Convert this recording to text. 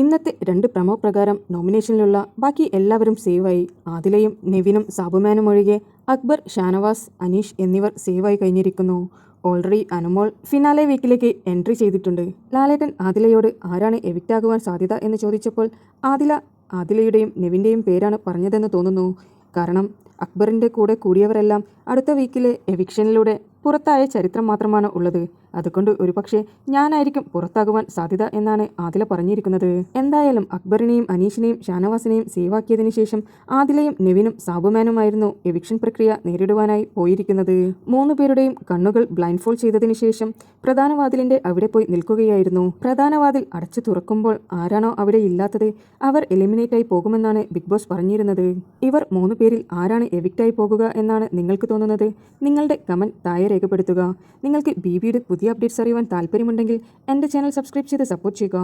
ഇന്നത്തെ 2 പ്രമോ പ്രകാരം നോമിനേഷനിലുള്ള ബാക്കി എല്ലാവരും സേവായി. ആദിലയും നെവിനും സാബുമാനും ഒഴികെ അക്ബർ, ഷാനവാസ്, അനീഷ് എന്നിവർ സേവായി കഴിഞ്ഞിരിക്കുന്നു. ഓൾറെഡി അനുമോൾ ഫിനാലെ വീക്കിലേക്ക് എൻട്രി ചെയ്തിട്ടുണ്ട്. ലാലേട്ടൻ ആദിലയോട് ആരാണ് എവിക്റ്റ് ആകുവാൻ സാധ്യത എന്ന് ചോദിച്ചപ്പോൾ ആദിലയുടെയും നെവിൻ്റെയും പേരാണ് പറഞ്ഞതെന്ന് തോന്നുന്നു. കാരണം അക്ബറിൻ്റെ കൂടെ കൂടിയവരെല്ലാം അടുത്ത വീക്കിലെ എവിക്ഷനിലൂടെ പുറത്തായ ചരിത്രം മാത്രമാണ് ഉള്ളത്. അതുകൊണ്ട് ഒരുപക്ഷെ ഞാനായിരിക്കും പുറത്താകുവാൻ സാധ്യത എന്നാണ് ആദില പറഞ്ഞിരിക്കുന്നത്. എന്തായാലും അക്ബറിനെയും അനീഷിനെയും ഷാനവാസിനെയും സേവാക്കിയതിനു ശേഷം ആദിലയും നെവിനും സാബുമാനുമായിരുന്നു എവിക്ഷൻ പ്രക്രിയ നേരിടുവാനായി പോയിരിക്കുന്നത്. 3 പേരുടെയും കണ്ണുകൾ ബ്ലൈൻഡ് ഫോൾഡ് ചെയ്തതിനു ശേഷം പ്രധാന വാതിലിന്റെ അവിടെ പോയി നിൽക്കുകയായിരുന്നു. പ്രധാന വാതിൽ അടച്ചു തുറക്കുമ്പോൾ ആരാണോ അവിടെ ഇല്ലാത്തത് അവർ എലിമിനേറ്റായി പോകുമെന്നാണ് ബിഗ് ബോസ് പറഞ്ഞിരുന്നത്. ഇവർ 3 പേരിൽ ആരാണ് എവിക്റ്റായി പോകുക എന്നാണ് നിങ്ങൾക്ക് തോന്നുന്നത്? നിങ്ങളുടെ കമന്റ് താഴെ രേഖപ്പെടുത്തുക. നിങ്ങൾക്ക് ബിബിയുടെ പുതിയ അപ്ഡേറ്റ്സ് അറിയുവാൻ താല്പര്യമുണ്ടെങ്കിൽ എൻ്റെ ചാനൽ സബ്സ്ക്രൈബ് ചെയ്ത് സപ്പോർട്ട് ചെയ്യുക.